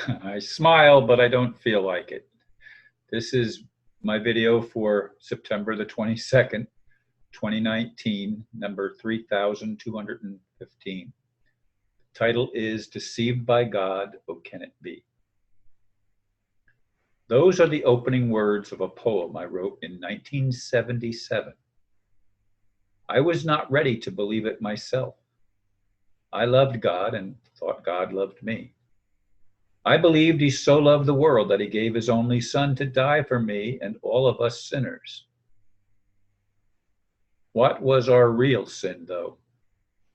I smile, but I don't feel like it. This is my video for September the 22nd, 2019, number 3215. The title is Deceived by God, Oh Can It Be? Those are the opening words of a poem I wrote in 1977. I was not ready to believe it myself. I loved God and thought God loved me. I believed he so loved the world that he gave his only son to die for me and all of us sinners. What was our real sin, though?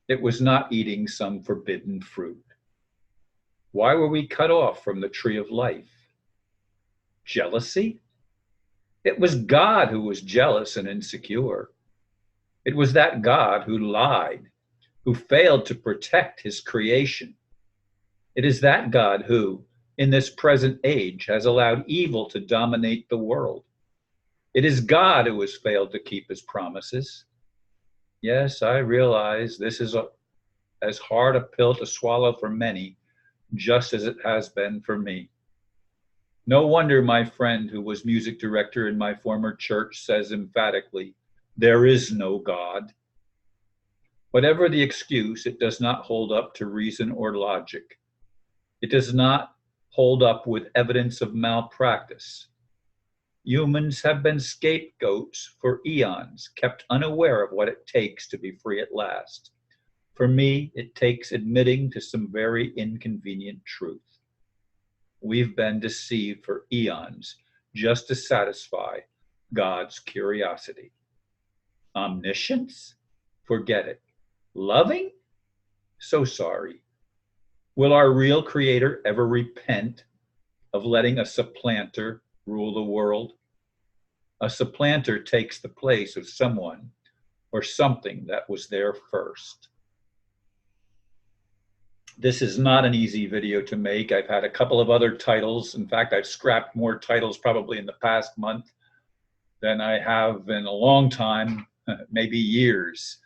It was not eating some forbidden fruit. Why were we cut off from the tree of life? Jealousy? It was God who was jealous and insecure. It was that God who lied, who failed to protect his creation. It is that God who, in this present age, has allowed evil to dominate the world. It is God who has failed to keep his promises. Yes, I realize this is as hard a pill to swallow for many, just as it has been for me. No wonder my friend, who was music director in my former church, says emphatically, "There is no God." Whatever the excuse, it does not hold up to reason or logic. It does not hold up with evidence of malpractice. Humans have been scapegoats for eons, kept unaware of what it takes to be free at last. For me, it takes admitting to some very inconvenient truth. We've been deceived for eons just to satisfy God's curiosity. Omniscience? Forget it. Loving? So sorry. Will our real creator ever repent of letting a supplanter rule the world? A supplanter takes the place of someone or something that was there first. This is not an easy video to make. I've had a couple of other titles. In fact, I've scrapped more titles probably in the past month than I have in a long time, maybe years.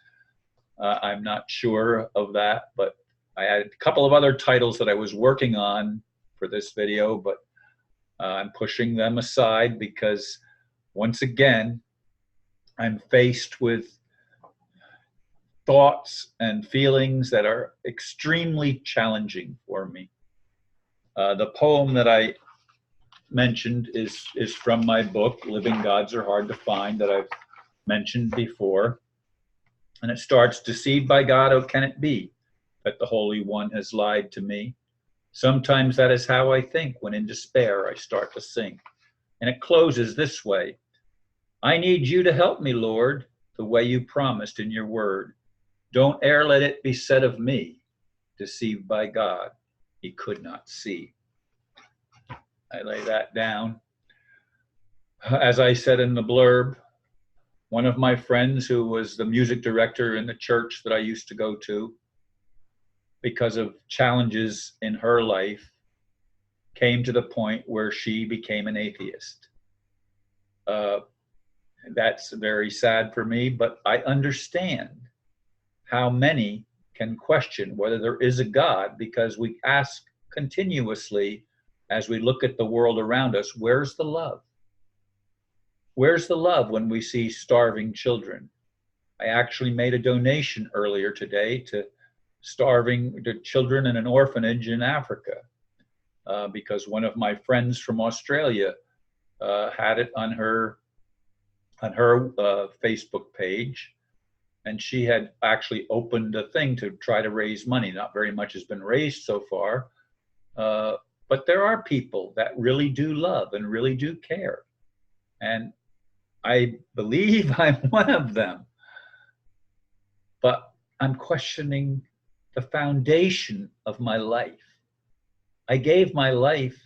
I'm not sure of that, but I had a couple of other titles that I was working on for this video, but I'm pushing them aside because, once again, I'm faced with thoughts and feelings that are extremely challenging for me. The poem that I mentioned is from my book, Living Gods Are Hard to Find, that I've mentioned before. And it starts, "Deceived by God, oh can it be that the Holy One has lied to me? Sometimes that is how I think when in despair I start to sink." And it closes this way, "I need you to help me, Lord, the way you promised in your word. Don't e'er let it be said of me, deceived by God, he could not see." I lay that down. As I said in the blurb, one of my friends who was the music director in the church that I used to go to, because of challenges in her life, came to the point where she became an atheist. That's very sad for me, but I understand how many can question whether there is a God, because we ask continuously as we look at the world around us, where's the love? Where's the love when we see starving children? I actually made a donation earlier today to children in an orphanage in Africa, because one of my friends from Australia had it on her Facebook page, and she had actually opened a thing to try to raise money. Not very much has been raised so far, but there are people that really do love and really do care, and I believe I'm one of them. But I'm questioning the foundation of my life. I gave my life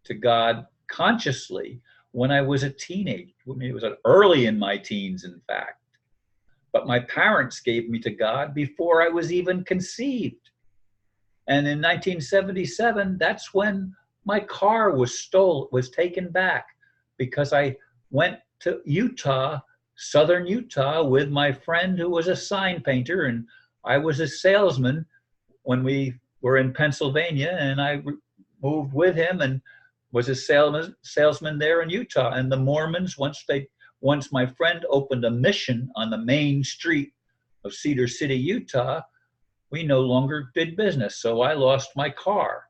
to God consciously when I was a teenager. I mean, it was early in my teens, in fact. But my parents gave me to God before I was even conceived. And in 1977, that's when my car was taken back, because I went to Utah, southern Utah, with my friend who was a sign painter, and I was a salesman when we were in Pennsylvania, and I moved with him and was a salesman there in Utah. And the Mormons, once my friend opened a mission on the main street of Cedar City, Utah, we no longer did business. So I lost my car.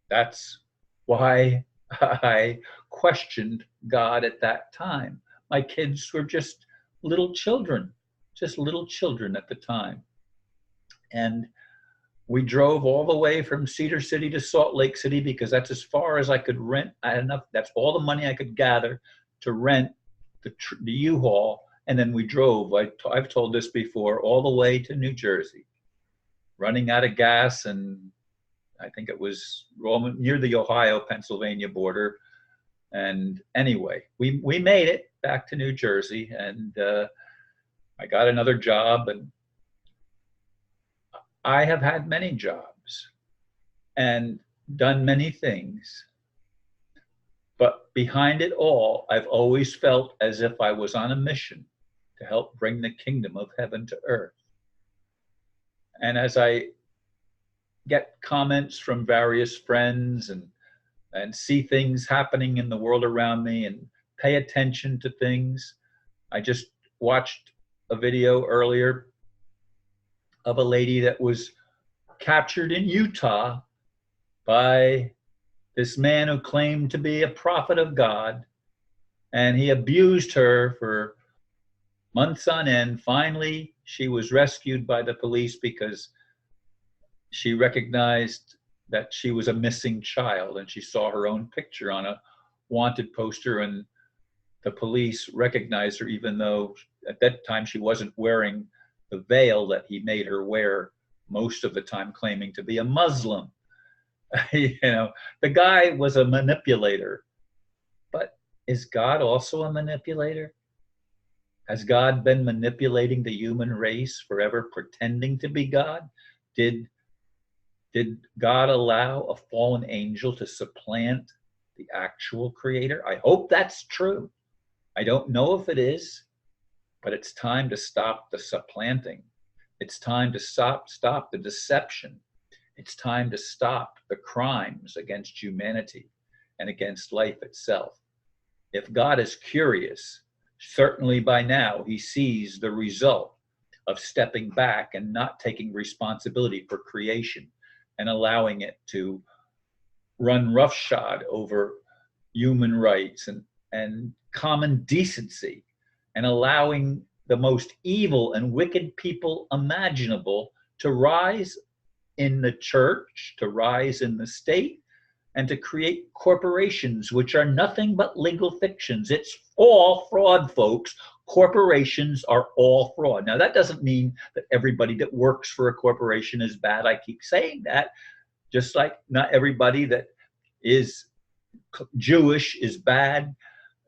That's why I questioned God at that time. My kids were just little children at the time. And we drove all the way from Cedar City to Salt Lake City because that's as far as I could rent. I had enough, that's all the money I could gather to rent the U-Haul. And then we drove, I've told this before, all the way to New Jersey, running out of gas. And I think it was near the Ohio-Pennsylvania border. And anyway, we made it back to New Jersey, and I got another job, and I have had many jobs and done many things. But behind it all, I've always felt as if I was on a mission to help bring the kingdom of heaven to earth. And as I get comments from various friends and see things happening in the world around me and pay attention to things, I just watched a video earlier of a lady that was captured in Utah by this man who claimed to be a prophet of God, and he abused her for months on end. Finally, she was rescued by the police because she recognized that she was a missing child, and she saw her own picture on a wanted poster, and the police recognized her even though at that time she wasn't wearing the veil that he made her wear most of the time, claiming to be a Muslim. You know, the guy was a manipulator. But is God also a manipulator? Has God been manipulating the human race forever, pretending to be God? Did God allow a fallen angel to supplant the actual creator? I hope that's true. I don't know if it is, but it's time to stop the supplanting. It's time to stop the deception. It's time to stop the crimes against humanity and against life itself. If God is curious, certainly by now he sees the result of stepping back and not taking responsibility for creation and allowing it to run roughshod over human rights and common decency, and allowing the most evil and wicked people imaginable to rise in the church, to rise in the state, and to create corporations which are nothing but legal fictions. It's all fraud, folks. Corporations are all fraud. Now, that doesn't mean that everybody that works for a corporation is bad. I keep saying that, just like not everybody that is Jewish is bad,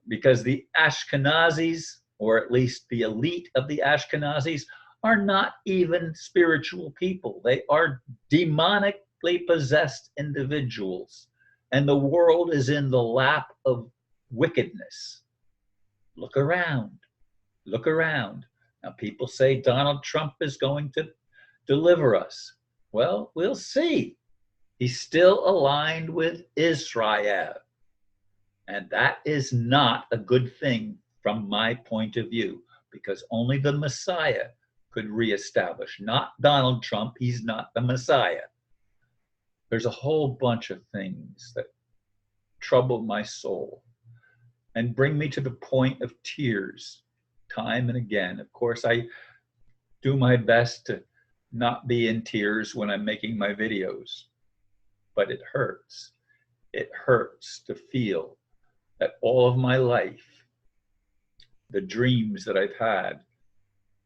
because the Ashkenazis, or at least the elite of the Ashkenazis, are not even spiritual people. They are demonically possessed individuals, and the world is in the lap of wickedness. Look around. Look around. Now, people say Donald Trump is going to deliver us. Well, we'll see. He's still aligned with Israel. And that is not a good thing from my point of view, because only the Messiah could reestablish, not Donald Trump. He's not the Messiah. There's a whole bunch of things that trouble my soul and bring me to the point of tears time and again. Of course, I do my best to not be in tears when I'm making my videos, but it hurts. It hurts to feel that all of my life, the dreams that I've had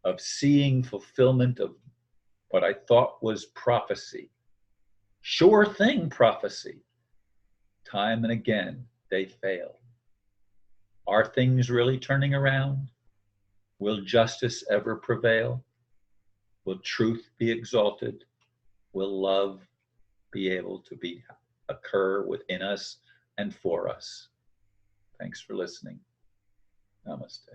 of seeing fulfillment of what I thought was prophecy, sure thing prophecy, time and again, they fail. Are things really turning around? Will justice ever prevail? Will truth be exalted? Will love be able to occur within us and for us? Thanks for listening. Namaste.